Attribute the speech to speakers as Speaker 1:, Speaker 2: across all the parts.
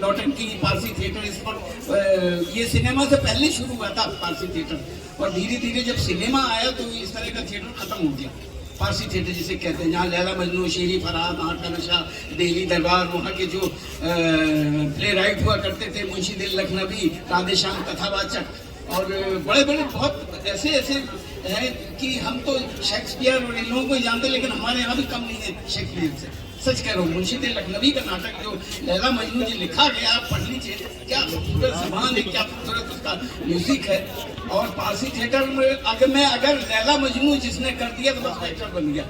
Speaker 1: नौटंकी पारसी थिएटर इस पर ये सिनेमा से पहले शुरू हुआ था पारसी थिएटर, और धीरे धीरे जब सिनेमा आया तो इस तरह का थिएटर खत्म हो गया। पारसी थिएटर जिसे कहते हैं, जहाँ लैला मजनू, शेरी फरहाद, आठ का नशा, दिल्ली दरबार, वहाँ के जो प्ले राइट हुआ करते थे, मुंशी दिल लखनवी, राधे श्याम कथावाचक, और बड़े बड़े बहुत ऐसे ऐसे हैं कि हम तो शेक्सपियर और इन लोगों को ही जानते, लेकिन हमारे यहाँ भी कम नहीं है शेक्सपियर से। सच कह रहा हूँ, मुंशी दिल लखनवी का नाटक जो लैला मजनू जी लिखा गया, आप पढ़ लीजिए, क्या खूबसूरत ज़बान है, क्या खूबसूरत उसका म्यूजिक है। और पारसी थिएटर में अगर लैला मजनू जिसने कर दिया तो बस एक्टर बन गया।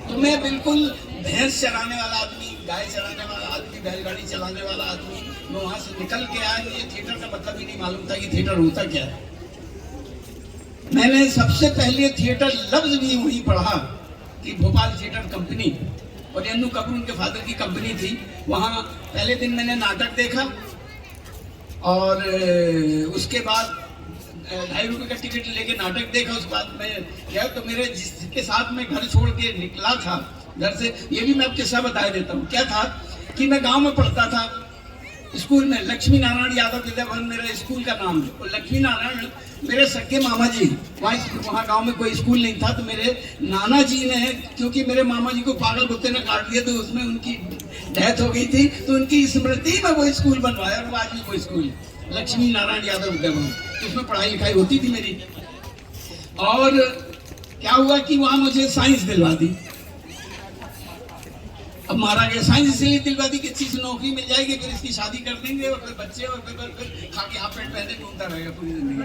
Speaker 1: तो मैं बिल्कुल भैंस चराने वाला आदमी, गाय चराने वाला आदमी, बैलगाड़ी चलाने वाला आदमी, मैं वहाँ से निकल के आया, मुझे थिएटर का मतलब ही नहीं मालूम था कि थिएटर होता क्या है। मैंने सबसे पहले थिएटर लफ्ज भी वही पढ़ा कि भोपाल थिएटर कंपनी, और अन्नू कपूर उनके फादर की कंपनी थी। वहाँ पहले दिन मैंने नाटक देखा, और उसके बाद 2.5 रुपये का टिकट लेके नाटक देखा। उसके बाद मैं गया तो मेरे जिसके साथ मैं घर छोड़ के निकला था घर से, ये भी मैं अब किस्सा बता देता हूँ। क्या था कि मैं गांव में पढ़ता था, स्कूल में लक्ष्मी नारायण यादव विद्या भवन मेरा स्कूल का नाम है, और लक्ष्मी नारायण मेरे सगे मामा जी। वहाँ गांव में कोई स्कूल नहीं था, तो मेरे नाना जी ने, क्योंकि मेरे मामा जी को पागल कुत्ते ने काट दिया तो उसमें उनकी डेथ हो गई थी, तो उनकी स्मृति में वो स्कूल बनवाया, और वो आज भी वो स्कूल लक्ष्मी नारायण यादव विद्या भवन, तो उसमें पढ़ाई लिखाई होती थी मेरी। और क्या हुआ कि वहाँ मुझे साइंस दिलवा दी। अब मारा गया, साइंस इसलिए दिलवा दी कि अच्छी से नौकरी मिल जाएगी, फिर इसकी शादी कर देंगे, और फिर बच्चे, और फिर खा के हाफ पैंट पहने घूमता रहेगा पूरी जिंदगी।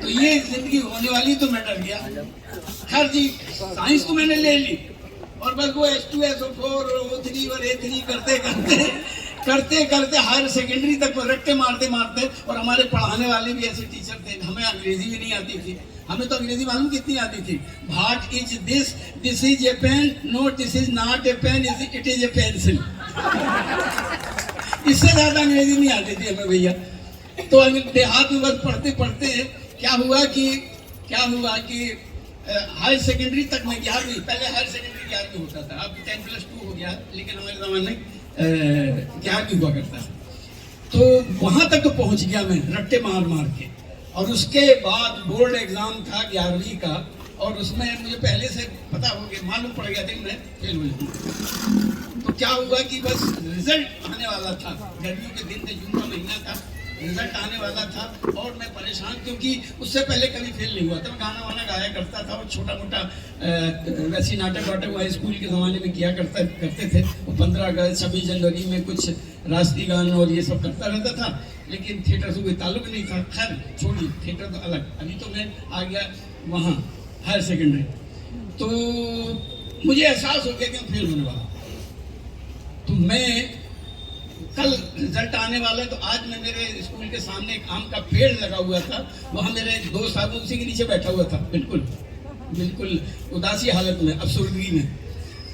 Speaker 1: तो ये जिंदगी होने वाली, तो मैं डर गया। खैर जी, साइंस तो मैंने ले ली, और बस वो H2 SO4 O3 और A3 करते करते हायर सेकेंडरी तक रट्टे मारते मारते, और हमारे पढ़ाने वाले भी ऐसे टीचर थे, हमें अंग्रेजी भी नहीं आती थी। हमें तो अंग्रेजी मालूम कितनी आती थी, what is this, this is a pen, no this is not a pen, it is a pencil. इससे ज्यादा अंग्रेजी नहीं आती थी हमें भैया। तो देहात में बस पढ़ते पढ़ते क्या हुआ कि हायर सेकेंडरी तक मैं 11वीं, पहले हायर सेकेंडरी 11वीं होता था, अब 10+2 हो गया, लेकिन हमारे जमाने में 11वीं हुआ करता है। तो वहां तक तो पहुंच गया मैं रट्टे मार मार के, और उसके बाद बोर्ड एग्जाम था 11वीं का, और उसमें मुझे पहले से पता हो गया, मालूम पड़ गया था कि मैं फेल हो जाऊंगा। तो क्या हुआ कि बस रिजल्ट आने वाला था, गर्मियों के दिन थे, जून का महीना था, रिजल्ट आने वाला था, और मैं परेशान, क्योंकि उससे पहले कभी फेल नहीं हुआ था। मैं गाना वाना गाया करता था, और छोटा मोटा वैसी नाटक वाटक हुआ स्कूल के ज़माने में किया करते थे। वो 15 अगस्त 26 जनवरी में कुछ राष्ट्रीय गान और ये सब करता रहता था, लेकिन थिएटर से कोई ताल्लुक नहीं था। खैर छोड़िए, थिएटर तो अलग। अभी तो मैं आ गया वहाँ हायर सेकेंडरी, तो मुझे एहसास हो गया कि मैं फेल होने वाला। तो मैं कल रिजल्ट आने वाला है, तो आज मैं मेरे स्कूल के सामने एक आम का पेड़ लगा हुआ था, वहाँ मेरे दोस्त साहब उसी के नीचे बैठा हुआ था, बिल्कुल उदासी हालत में, अफसरदगी में।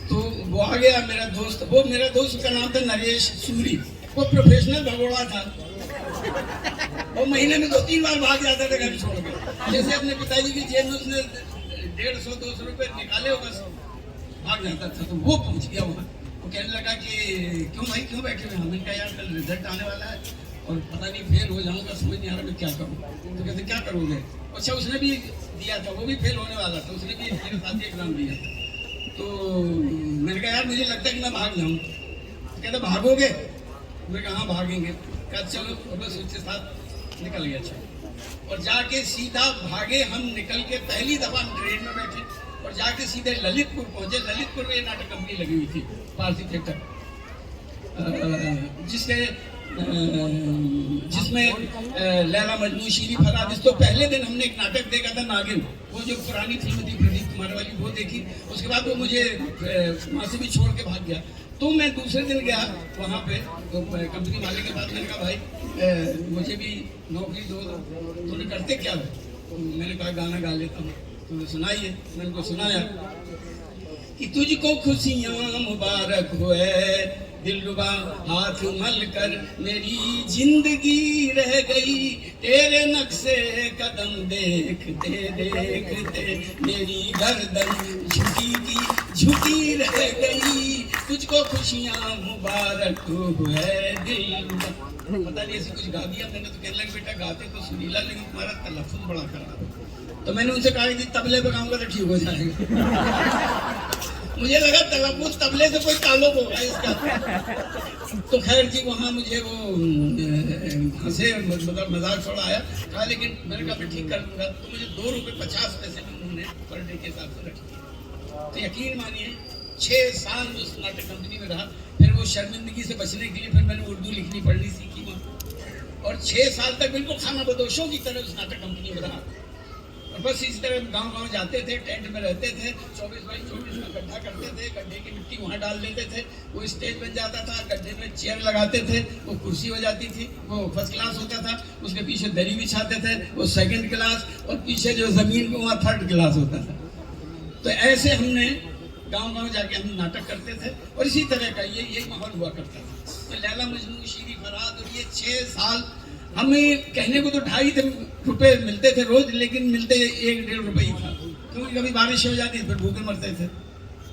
Speaker 1: तो वो आ गया मेरा दोस्त का नाम था नरेश सूरी। वो प्रोफेशनल भगोड़ा था, वो महीने में 2-3 बार भाग जाता था घर छोड़ के। जैसे अपने पिताजी की जेब में उसने 150-200 रुपये निकाले हो, बस भाग जाता था। तो वो पहुँच गया वहाँ, वो कहने लगा कि क्यों भाई, क्यों बैठे हुए? हमने कहा यार कल रिजल्ट आने वाला है, और पता नहीं फेल हो जाऊंगा, समझ नहीं आ रहा मैं क्या करूँ। तो कहते क्या करोगे? अच्छा, उसने भी दिया था, वो भी फेल होने वाला था, उसने भी मेरे साथ ही एग्जाम दिया था। तो मैंने कहा यार मुझे लगता है कि मैं भाग जाऊँ। तो कहते भागोगे? मैं कहा हाँ भागेंगे। कहा चलो, बस उसके साथ निकल गया। अच्छा, और जाके सीधा भागे हम, निकल के पहली दफा ट्रेन में बैठे, और जाके सीधे ललितपुर पहुंचे। ललितपुर में नाटक कंपनी लगी हुई थी, पारसी थिएटर, जिसमें लैला मजनू, शेरी फरहाद। इस तो पहले दिन हमने एक नाटक देखा था नागिन, वो जो पुरानी फिल्म थी प्रदीप कुमार वाली, वो देखी। उसके बाद वो मुझे वहाँ से भी छोड़ के भाग गया। तो मैं दूसरे दिन गया वहाँ पे, तो कंपनी वाले के पास। मैंने कहा भाई मुझे भी नौकरी दो, तुमने करते क्या हो? तो मैंने कहा गाना गा लेता हूँ। तो सुनाइए। मैंने उनको सुनाया कि तुझको खुशियाँ मुबारक होए दिलरुबा, हाथ मल कर मेरी जिंदगी रह गई, तेरे नक्शे कदम देखते देखते मेरी गर्दन झुकी की झुकी रह गई, तुझको खुशियां मुबारक हो है दिल। पता नहीं ऐसे कुछ गा दिया मैंने, तो कहने लगे बेटा गाते तो सुरीला लेकिन तुम्हारा तलफ्फुज़ बड़ा खराब। तो मैंने उनसे कहा कि तबले पे गाऊंगा तो ठीक हो जाएगा। मुझे लगा तलफ्फुज़ तबले से कोई ताल्लुक होगा इसका। तो खैर जी वहाँ मुझे वो हंसे, मतलब मजाक थोड़ा आया। कहा लेकिन मैंने कहा मैं ठीक कर दूंगा। तो मुझे 2 रुपये 50 पैसे में उन्होंने पर डे के हिसाब से रखी। तो यकीन मानिए 6 साल उस नाटक कंपनी में रहा। फिर वो शर्मिंदगी से बचने के लिए फिर मैंने उर्दू लिखनी पढ़नी सीखी वहाँ, और 6 साल तक बिल्कुल खाना बदोशों की तरह उस नाटक कंपनी में रहा। और बस इस तरह गांव-गांव जाते थे, टेंट में रहते थे, 24 बाई 24 में गड्ढा करते थे, गड्ढे की मिट्टी वहाँ डाल देते थे, वो स्टेज बन जाता था, गड्ढे में चेयर लगाते थे, वो कुर्सी हो जाती थी, वो फर्स्ट क्लास होता था, उसके पीछे दरी बिछाते थे, वो सेकंड क्लास, और पीछे जो जमीन पे वहाँ थर्ड क्लास होता था। तो ऐसे हमने गांव-गांव जाके हम नाटक करते थे, और इसी तरह का यही माहौल हुआ करता था। तो लैला मजनू, शीरी फराद, और ये 6 साल हमें कहने को तो 2.5 रुपए मिलते थे रोज, लेकिन मिलते 1-1.5 रुपए ही था, क्योंकि कभी बारिश हो जाती फिर भूखे मरते थे,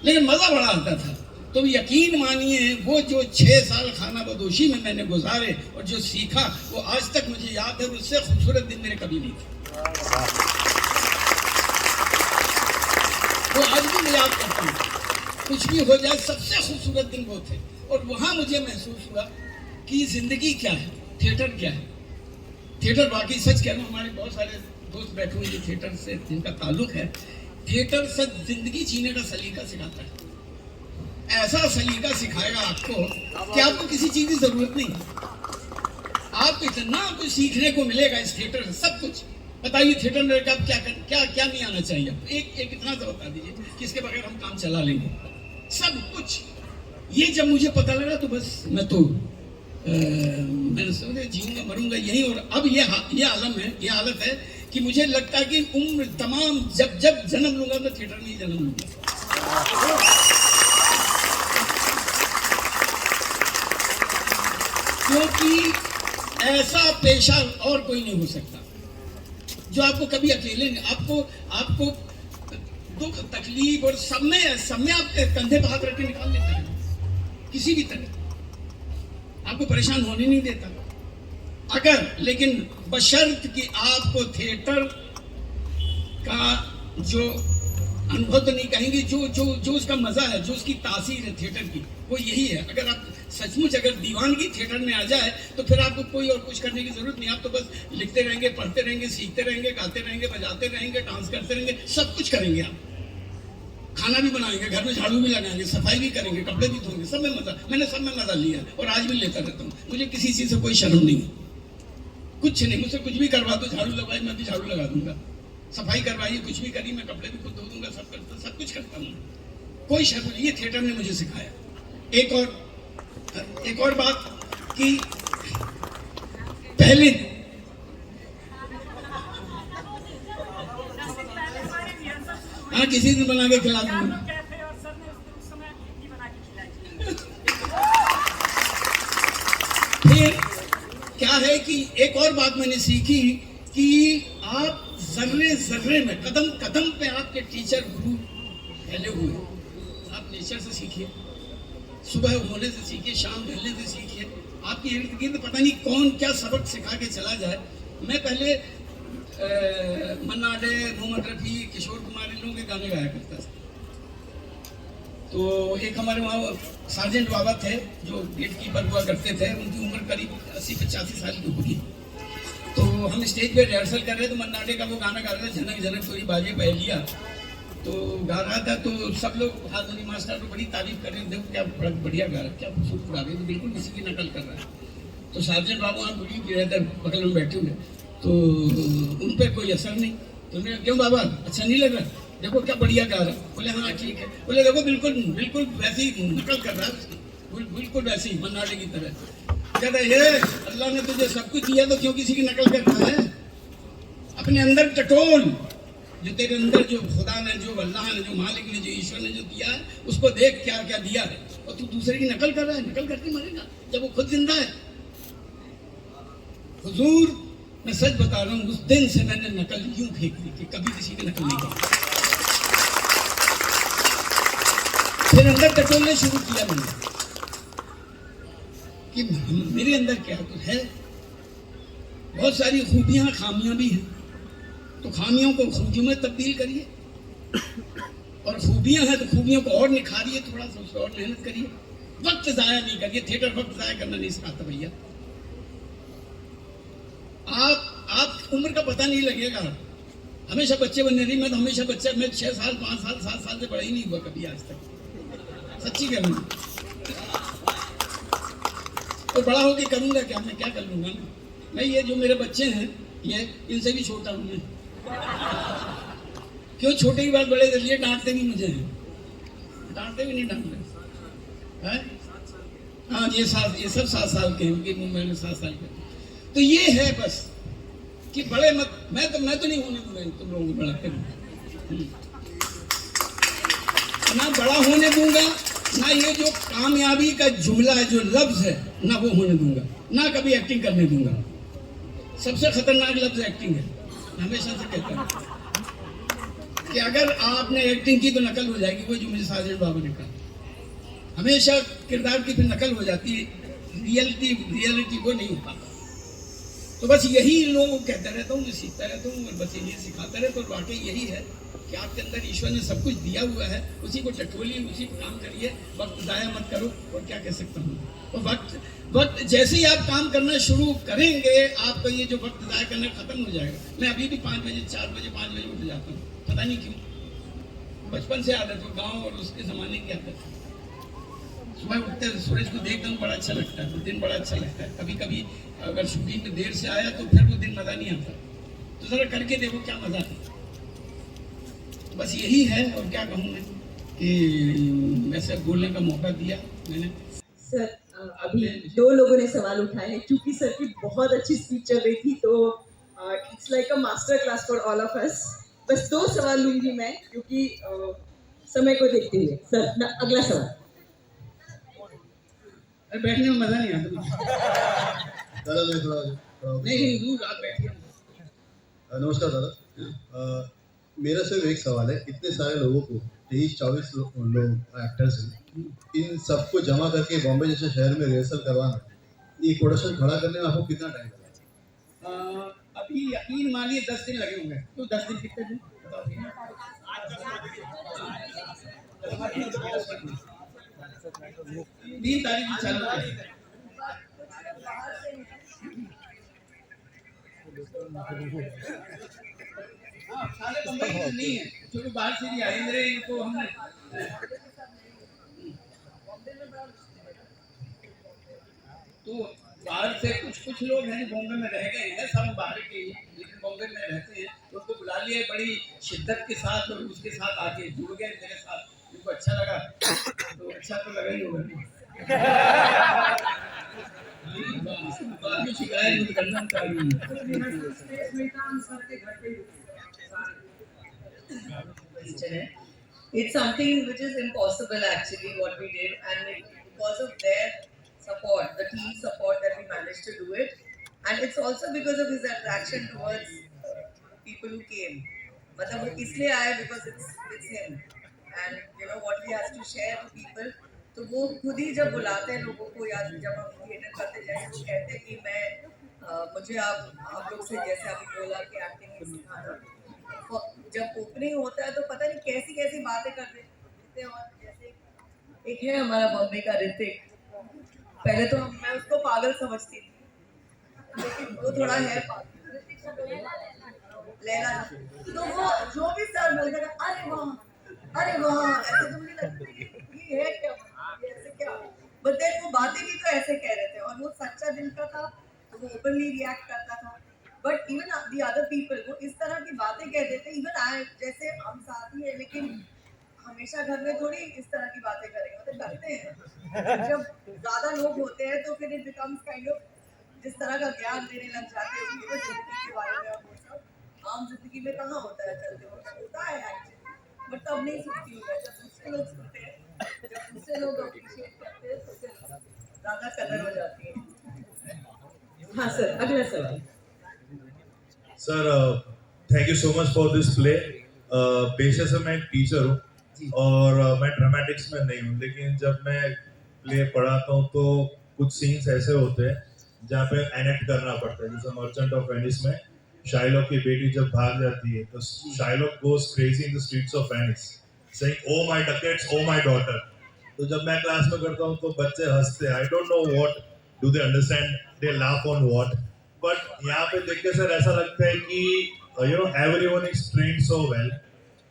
Speaker 1: लेकिन मजा बड़ा आता था। तो यकीन मानिए वो जो 6 साल खाना बदोशी में मैंने गुजारे और जो सीखा वो आज तक मुझे याद है। उससे खूबसूरत दिन मेरे कभी नहीं थे, वो आज भी मैं याद करता हूँ। कुछ भी हो जाए सबसे खूबसूरत दिन वो थे। और वहाँ मुझे महसूस हुआ कि जिंदगी क्या है, थिएटर क्या है। थिएटर वाकई सच कह रहा हूँ, हमारे बहुत सारे दोस्त बैठे हुए जो थिएटर से जिनका ताल्लुक है, थिएटर सच जिंदगी जीने का सलीका सिखाता है। ऐसा सलीका सिखाएगा आपको कि आपको किसी चीज की जरूरत नहीं है। आपको इतना कुछ सीखने को मिलेगा इस थिएटर से, सब कुछ। बताइए थिएटर में क्या क्या क्या नहीं आना चाहिए। एक इतना सा बता दीजिए किसके बगैर हम काम चला लेंगे, सब कुछ। ये जब मुझे पता लगा तो बस मैं तो मैंने सोचा जीऊंगा मरूंगा यही। और अब ये आलम है, ये हालत है कि मुझे लगता है कि उम्र तमाम जब जन्म लूंगा मैं थिएटर में ही जन्म लूंगा। क्योंकि ऐसा पेशा और कोई नहीं हो सकता जो आपको कभी अकेले नहीं, आपको दुख तकलीफ और सब में आपके कंधे पर हाथ रख के निकाल लेता है, किसी भी तरह आपको परेशान होने नहीं देता। अगर लेकिन बशर्त कि आपको थिएटर का जो अनुभव तो नहीं कहेंगे, जो उसका मजा है, जो उसकी तासीर है थिएटर की, वो यही है। अगर आप सचमुच अगर दीवानगी थिएटर में आ जाए तो फिर आपको कोई और कुछ करने की जरूरत नहीं। आप तो बस लिखते रहेंगे, पढ़ते रहेंगे, सीखते रहेंगे, गाते रहेंगे, बजाते रहेंगे, डांस करते रहेंगे, सब कुछ करेंगे। आप खाना भी बनाएंगे, घर में झाड़ू भी लगाएंगे, सफाई भी करेंगे, कपड़े भी धोएंगे, सब में मजा। मैंने सब में मजा लिया और आज भी लेता रहता हूँ। मुझे किसी चीज से कोई शर्म नहीं है, कुछ नहीं। मुझसे कुछ भी करवा दो, झाड़ू लगवाई मैं भी झाड़ू लगा दूंगा, सफाई करवाइए, कुछ भी करिए, मैं कपड़े भी खुद धो दूंगा, सब कुछ करता हूँ, कोई शर्म नहीं। ये थिएटर ने मुझे सिखाया। एक और बात कि पहले हाँ किसी दिन बना के खिला दूंगा। फिर क्या है कि एक और बात मैंने सीखी कि आप जर्रे में, कदम कदम पे आपके टीचर गुरु फैले हुए। आप नेचर से सीखिए, सुबह होने से सीखिए, शाम ढलने से सीखिए। आपके इर्द गिर्द पता नहीं कौन क्या सबक सिखा के चला जाए। मैं पहले मन्ना डे, मोहम्मद रफ़ी, किशोर कुमार, इन लोगों के गाने गाया करता था। तो एक हमारे वहाँ सार्जेंट बाबा थे जो गेट कीपर हुआ करते थे, उनकी उम्र करीब 80-85 साल की होगी। तो हम स्टेज पे रिहर्सल कर रहे थे, मन्ना डे का वो गाना गा रहे थे, झनक झनक कोई बाजे पहलिया, तो गा रहा था। तो सब लोग हारमोनी मास्टर को बड़ी तारीफ कर रहे थे, देखो क्या बड़ा बढ़िया गा रहा है, क्या खूबसूरत गा रहे, तो बिल्कुल किसी की नकल कर रहा है। तो सार्जेंट बाबू वहाँ बुरी गिरे थे, बगल में बैठे हुए, तो उन पर कोई असर नहीं। तो मैं क्यों बाबा अच्छा नहीं लग रहा, देखो क्या बढ़िया गा रहा। बोले हाँ ठीक है। बोले देखो बिल्कुल वैसे ही नकल कर रहा है, बिल्कुल वैसे ही मन्ना डे की तरह। कहता है ये अल्लाह ने तुझे सब कुछ दिया तो क्यों किसी की नकल कर रहा है। अपने अंदर टटोल, जो तेरे अंदर जो खुदा ने, जो अल्लाह ने, जो मालिक ने, जो ईश्वर ने जो दिया है, उसको देख क्या क्या दिया है। और तू दूसरे की नकल कर रहा है, नकल करके मरेगा जब वो खुद जिंदा है। हुजूर मैं सच बता रहा हूँ, उस दिन से मैंने नकल यूं फेंक दी कि कभी किसी की नकल नहीं करूँ। फिर अंदर टटोलने शुरू किया मैंने कि मेरे अंदर क्या तो है, बहुत सारी खूबियां खामियां भी हैं, तो खामियों को खूबियों में तब्दील करिए, और खूबियां हैं तो खूबियों को और निखारिए, थोड़ा सा उसको और मेहनत करिए, वक्त जाया नहीं करिए। थिएटर वक्त जाया करना नहीं सिखाता भैया। आप उम्र का पता नहीं लगेगा, हमेशा बच्चे बनने नहीं। मैं तो हमेशा बच्चा, मैं 6 साल 5 साल 7 साल से बड़ा ही नहीं हुआ कभी आज तक, सच्ची कह रहा हूँ। तो बड़ा होके करूंगा क्या, मैं क्या कर लूंगा ना। मैं ये जो मेरे बच्चे हैं ये इनसे भी छोटा हूँ मैं। क्यों छोटे की बात बड़े कर लिए, डांटते भी मुझे हैं, डांटते भी नहीं डांटते हैं। हाँ ये सब 7 साल के हैं, उनकी उम्र में 7 साल के। तो ये है बस कि बड़े मत, मैं तो नहीं होने दूंगा तुम लोगों को बड़ा करूँ, ना बड़ा होने दूंगा, ना ये जो कामयाबी का जुमला है, जो लफ्ज है, ना वो होने दूंगा, ना कभी एक्टिंग करने दूंगा। सबसे खतरनाक लफ्ज एक्टिंग है। हमेशा से कहता हूँ कि अगर आपने एक्टिंग की तो नकल हो जाएगी, वो जो मुझे साजिद बाबू ने कहा, हमेशा किरदार की फिर नकल हो जाती है, रियलिटी वो नहीं हो पाता। तो बस यही लोगों को कहता रहता हूँ, मैं सीखता रहता हूँ, और बस ये सिखाता रहता हूँ। वाकई यही है कि आपके अंदर ईश्वर ने सब कुछ दिया हुआ है, उसी को टटोलिए, उसी को काम करिए, वक्त ज़ाया मत करो। और क्या कह सकता हूँ, और वक्त जैसे ही आप काम करना शुरू करेंगे, आपका ये जो वक्त ज़ाया करना खत्म हो जाएगा। मैं अभी भी 5 बजे 4 बजे 5 बजे उठ जाता हूँ, पता नहीं क्यों, बचपन से आदत हो, गाँव और उसके ज़माने की आदत है। सुबह उठते सूरज को देखता हूँ, बड़ा अच्छा लगता है, तो दिन बड़ा अच्छा लगता है। कभी कभी अगर शूटिंग में देर से आया तो फिर वो दिन मज़ा नहीं आता, तो ज़रा करके देखो क्या मज़ा है। बस यही है, और क्या कहूँ मैं कि वैसे बोलने का मौका दिया मैंने।
Speaker 2: सर अभी 2 लोगों ने सवाल उठाए हैं, क्योंकि सर की बहुत अच्छी स्पीच चल रही थी, तो it's like a master class for all of us. बस 2 सवाल लूंगी मैं, क्योंकि समय को देखते हुए। सर अगला सवाल।
Speaker 1: बैठने में मज़ा नहीं आता नहीं, दूर आप बैठिए।
Speaker 3: नमस्कार दादा, मेरा सिर्फ एक सवाल है। इतने सारे लोगों को 23-24 लोग एक्टर्स हैं, इन सबको जमा करके बॉम्बे जैसे शहर में रिहर्सल करवाना, ये प्रोडक्शन खड़ा करने में आपको कितना टाइम लगा?
Speaker 1: अभी यकीन मानिए 10 दिन लगे होंगे। तो 10 दिन कितने दिन 3 तारीख की चालू है। हाँ, सारे बम्बई के नहीं है, जो बाहर से भी आएंगे, इनको हमने तो बाहर से कुछ लोग हैं बॉम्बे में रह गए हैं, सब बाहर के ही, लेकिन बॉम्बे में रहते हैं, तो उनको बुला लिए बड़ी शिद्दत के साथ, और उसके साथ आके जुड़ गए मेरे साथ। उनको अच्छा लगा, तो अच्छा तो लगा ही होगा। शिकायत करना
Speaker 2: It's something which is impossible actually what we did, and because of their support, the team support, that we managed to do it, and it's also because of his attraction towards people who came. मतलब वो इसलिए आए because it's him, and you know what he has to share to people. तो वो खुद ही जब बुलाते हैं लोगों को, या जब हम थिएटर करते जाए, वो कहते हैं कि मैं मुझे आप लोग से, जैसे अभी बोला कि एक्टिंग सिखाना, जब ओपनिंग होता है तो पता नहीं कैसी कैसी बातें कर देते हैं। और जैसे एक है हमारा बॉम्बे का ऋतिक, पहले तो मैं उसको पागल समझती थी, लेकिन वो थोड़ा है लैला, तो वो जो भी सर बोलता था, अरे वाह ऐसे, तो मुझे लगता है ये है क्या, ये ऐसे क्या, बट देन वो बातें भी तो ऐसे कह रहे थे, और वो सच्चा दिल का था, तो वो ओपनली रिएक्ट करता था। But even the other people, वो इस तरह की बातें कह देते, इवन आई, जैसे हम साथी है, लेकिन हमेशा घर में थोड़ी इस तरह की बातें करेंगे, तो करते हैं। जब ज्यादा लोग होते हैं तो फिर इट बिकम्स काइंड ऑफ, जिस तरह का ज्ञान देने लग जाते हैं जिंदगी के बारे में, और वो सब आम जिंदगी में कहाँ होता है, चलते होता है एक्चुअली, बट तब नहीं सुनती हूँ मैं, जब दूसरे लोग सुनते हैं, जब दूसरे लोग अप्रिशिएट करते हैं, तो फिर ज्यादा कदर हो जाती है। हाँ सर, अगला सवाल।
Speaker 4: Sir thank you so much for this play. पेशे से मैं एक टीचर हूँ, और मैं ड्रामेटिक्स में नहीं हूँ, लेकिन जब मैं प्ले पढ़ाता हूँ तो कुछ सीन्स ऐसे होते हैं जहाँ पे एनेक्ट करना पड़ता है। जैसे मर्चेंट ऑफ वेनिस में शाइलॉक की बेटी जब भाग जाती है तो Shylock goes crazy in the streets of Venice saying oh my ducats oh my daughter. तो जब मैं क्लास में करता हूँ तो बच्चे हंसते हैं, I don't know what do they understand, they laugh on what, but यहाँ पे देखने से ऐसा लगता है कि you know everyone is trained so well.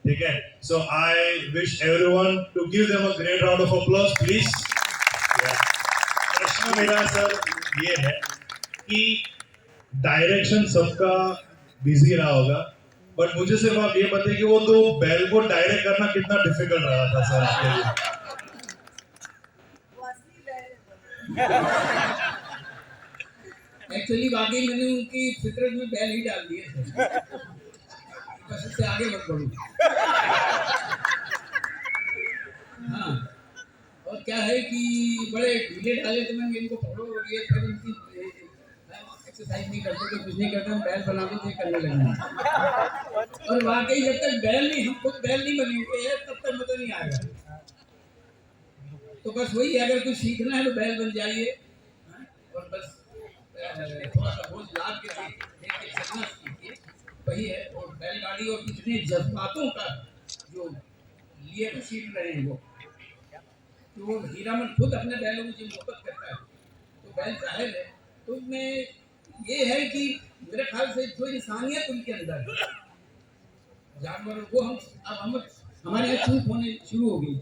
Speaker 4: ठीक है, so I wish everyone to give them a great round of applause please. प्रश्न मेरा सर ये है कि डायरेक्शन सबका बिजी रहा होगा, बट मुझे सिर्फ आप ये बताइए कि वो तो बैल को डायरेक्ट करना कितना डिफिकल्ट रहा था सर आपके लिए?
Speaker 2: वो असली बैल है।
Speaker 1: एक्चुअली वाकई मैंने उनकी फितरत में बैल ही डाल दिए थे, बस इससे आगे मत बढ़ो। हाँ, और क्या है कि बड़े ढीले ढाले तो मैंने इनको पकड़ो और ये फिर इनकी एक्सरसाइज नहीं करते थे, कुछ नहीं करते, हम बैल बनाते थे, करने लगे। और वाकई जब तक बैल नहीं, हम खुद बैल नहीं बनेंगे तब तक मजा नहीं आएगा। तो बस वही है, अगर कुछ सीखना है तो बैल बन जाइए, और बस थोड़ा सा बोझ लाद के देख के चलना सीखिए, वही है। और बैलगाड़ी और कितने जज्बातों का जो लिए सीख रहे हैं वो, तो वो हीरामन खुद अपने बैलों में जो मोहब्बत करता है, तो बैल जाहिर है। तो उसमें ये है कि मेरे ख्याल से जो इंसानियत उनके अंदर है, जानवरों को हम हमारे यहाँ चूक होने शुरू हो गई,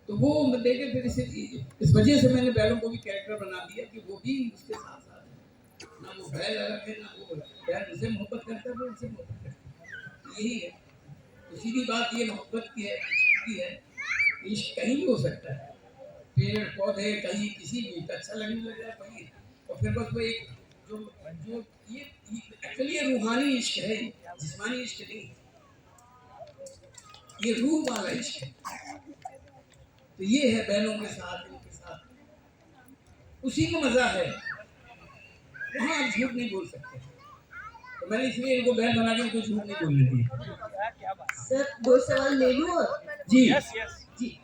Speaker 1: तो वो देखे फिर इस वजह से मैंने बैलों को भी कैरेक्टर बना दिया कि वो भी उसके साथ साथ है। ना वो बैल अलग है, ना वो बैल उनसे मोहब्बत करता है, वो उनसे मोहब्बत करता है, यही है। तो सीधी बात ये मोहब्बत की है, इश्क कहीं भी हो सकता है, पेड़ पौधे कहीं किसी भी अच्छा लगने लग जाए वही। और फिर बस वो एक जो ये एक्चुअली ये रूहानी इश्क है, जिस्मानी इश्क नहीं, ये रूह वाला इश्क है। तो ये है बैलों के साथ, इनके साथ, उसी में मजा है, वहाँ आप झूठ नहीं बोल सकते। तो मैंने इसलिए इनको बैल बना के इनको झूठ नहीं बोलने दी।
Speaker 2: सर 2 सवाल ले लूं और
Speaker 1: जी
Speaker 2: जी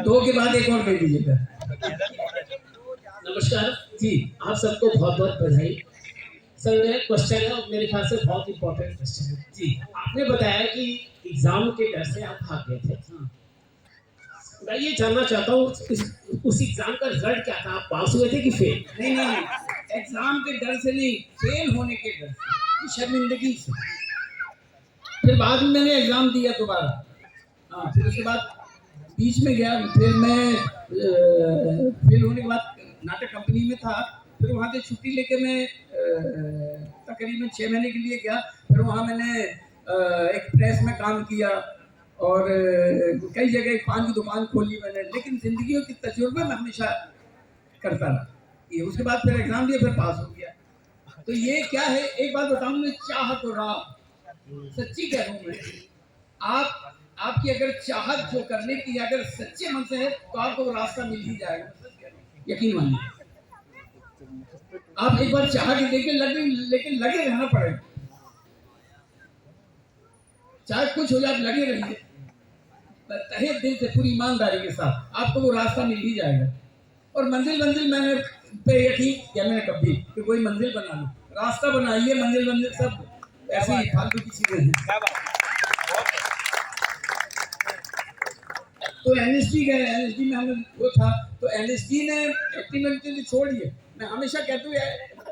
Speaker 1: दो के बाद एक और दे दीजिएगा।
Speaker 5: नमस्कार
Speaker 1: जी
Speaker 5: आप सबको बहुत बहुत बधाई। सर मेरा क्वेश्चन है, मेरे ख्याल से बहुत इंपॉर्टेंट क्वेश्चन है।
Speaker 1: जी
Speaker 5: आपने बताया कि एग्जाम के डर से आप भाग गए थे।
Speaker 1: हाँ।
Speaker 5: मैं ये जानना चाहता हूँ उस एग्जाम का रिजल्ट क्या था, आप पास हुए थे कि फेल?
Speaker 1: नहीं, एग्जाम के डर से नहीं, फेल होने के डर से, शर्मिंदगी से। फिर बाद में मैंने एग्जाम दिया दोबारा, हाँ, फिर उसके बाद बीच में गया, फिर मैं फेल होने के बाद नाटक कंपनी में था, फिर वहाँ से छुट्टी लेके मैं तकरीबन 6 महीने के लिए गया। फिर वहाँ मैंने एक प्रेस में काम किया और कई जगह पान की दुकान खोली मैंने, लेकिन जिंदगी के तजुर्बे में हमेशा करता रहा ये। उसके बाद फिर एग्जाम दिया, फिर पास हो गया। तो ये क्या है, एक बात बताऊँ मैं, चाहत और राह, सच्ची कह रहा हूँ मैं, आपकी अगर चाहत जो करने की अगर सच्चे मन से है तो आपको वो रास्ता मिल ही जाएगा, यकीन मानिए। आप एक बार चाह के देखें, लेकिन लगे रहना पड़ेगा, चाहे कुछ हो जाए लगे रहिए तहे दिल से, पूरी ईमानदारी के साथ, आपको वो रास्ता मिल ही जाएगा। और मंजिल मैंने पे यकीन किया मैंने कभी कि कोई मंजिल बना लो, रास्ता बनाइए, मंजिल सब ऐसी फालतू की चीजें हैं। तो एनएसडी गए, एनएसडी में हमें वो था, तो एनएसडी ने एक्टिंग छोड़ दिए। मैं हमेशा कहता हूँ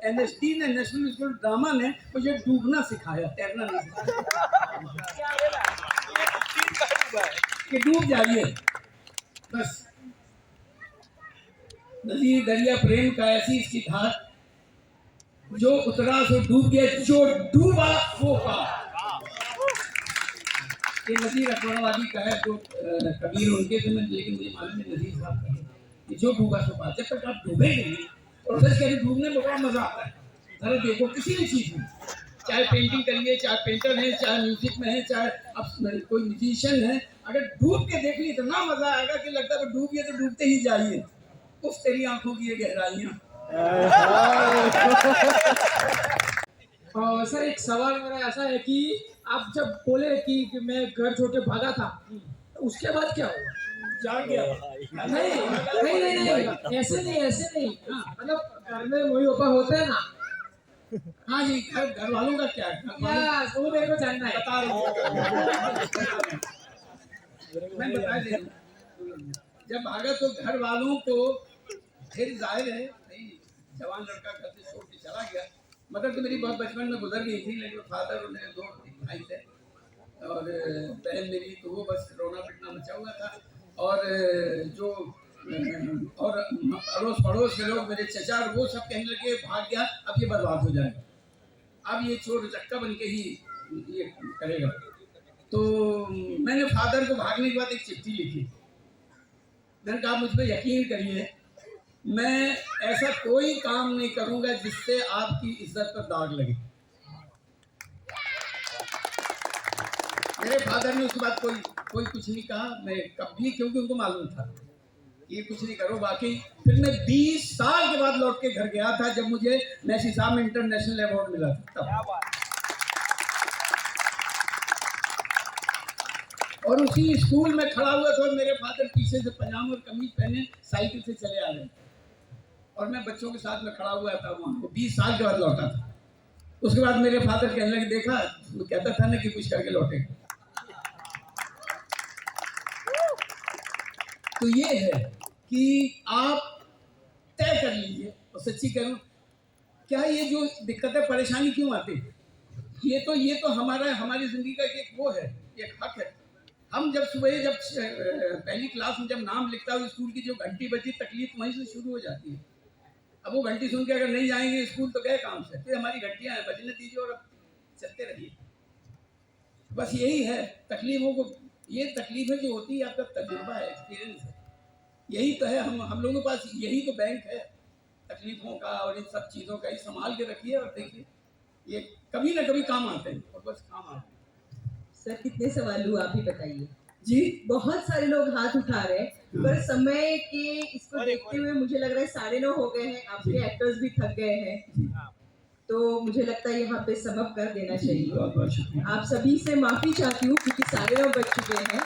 Speaker 1: एनएसडी ने, नेशनल स्कूल ड्रामा ने मुझे डूबना सिखाया, तैरना नहीं सिखाया कि डूब जाइए बस। नदी दरिया प्रेम का ऐसी इसकी धार, जो उतरा सो डूब गया, जो डूबा वो पार। ये नजीर अकबरवादी का है, जो कबीर उनके थे, लेकिन मुझे मालूम है नजीर साहब का है कि जो डूबा सो पार। जब तक आप डूबेंगे नहीं, और सच कह डूबने में बड़ा मजा आता है। जरा देखो किसी भी चीज में, चाहे पेंटिंग करिए, चाहे पेंटर है, चाहे म्यूजिक में है, चाहे अब कोई म्यूजिशियन है, अगर डूब के देख ली इतना मजा आएगा कि लगता है डूब गए तो डूबते ही जाइए। उस तेरी आंखों की ये गहराइयां।
Speaker 5: सर एक सवाल मेरा ऐसा है कि
Speaker 6: आप जब बोले कि मैं घर छोड़ के भागा था, उसके बाद क्या हुआ?
Speaker 1: जान गया
Speaker 6: नहीं, ऐसे नहीं। हाँ, मतलब घर में मम्मी पापा होते हैं ना,
Speaker 1: हाँ जी, घर वालों का क्या है? घर वालों
Speaker 6: या वो मेरे को जानना है।
Speaker 1: बता रहा हूँ, मैं बता दे रहा हूँ। जब भागा तो घर वालों को फिर जाहिर है भाई, जवान लड़का घर से छोड़ के चला गया। मदर तो मेरी बहुत बचपन में गुजर गई थी, लेकिन फादर और मेरे 2 भाई थे और बहन मेरी, तो वो बस रोना पिटना मचा हुआ था। और जो और अड़ोस पड़ोस के लोग, मेरे चचा, वो सब कहने लगे भाग गया, अब ये बर्बाद हो जाएगा, अब ये चोर चक्का बन के ही ये करेगा। तो मैंने फादर को भागने के बाद एक चिट्ठी लिखी। मैंने कहा मुझ पर यकीन करिए, मैं ऐसा कोई काम नहीं करूंगा जिससे आपकी इज्जत पर दाग लगे। मेरे फादर ने उसके बाद कोई कुछ नहीं कहा, मैं कभी, क्योंकि उनको मालूम था ये कुछ नहीं करो। बाकी फिर मैं 20 साल के बाद लौट के घर गया था, जब मुझे मैसी साहब में इंटरनेशनल अवार्ड मिला था तब। और उसी स्कूल में खड़ा हुआ था और मेरे फादर पीछे से पजामा और कमीज पहने साइकिल से चले आ रहे थे और मैं बच्चों के साथ में खड़ा हुआ था वहाँ। 20 साल के बाद लौटा था। उसके बाद मेरे फादर कहने लगे, देखा वो कहता था ना कि कुछ करके लौटेगा। तो ये है कि आप तय कर लीजिए। और सच्ची कहूँ, क्या ये जो दिक्कतें परेशानी क्यों आती है, ये तो हमारी जिंदगी का एक वो है, एक हक है। हम जब सुबह पहली क्लास में जब नाम लिखता है स्कूल की, जो घंटी बजी, तकलीफ वहीं से शुरू हो जाती है। अब वो घंटी सुन के अगर नहीं जाएंगे स्कूल तो गए काम से। फिर हमारी घंटियां हैं, बजने दीजिए और अब चलते रहिए। बस यही है तकलीफों को, ये तकलीफें जो होती है आपका तजुर्बा है, एक्सपीरियंस है, यही तो है। हम लोगों के पास यही तो बैंक है तकलीफों का और इन सब चीज़ों का। ही संभाल के रखिए और देखिए ये कभी ना कभी काम आते हैं और बस काम आते हैं।
Speaker 2: सर कितने सवाल हुआ आप ही बताइए।
Speaker 1: जी,
Speaker 2: बहुत सारे लोग हाथ उठा रहे हैं, पर समय के इसको देखते हुए मुझे लग रहा है 9:30 हो गए हैं, आपके एक्टर्स भी थक गए हैं, तो मुझे लगता है यहाँ पे सबब कर देना चाहिए।
Speaker 1: बहुत बहुत शुक्रिया।
Speaker 2: आप सभी से माफी चाहती हूँ क्योंकि 9:30 बज चुके हैं।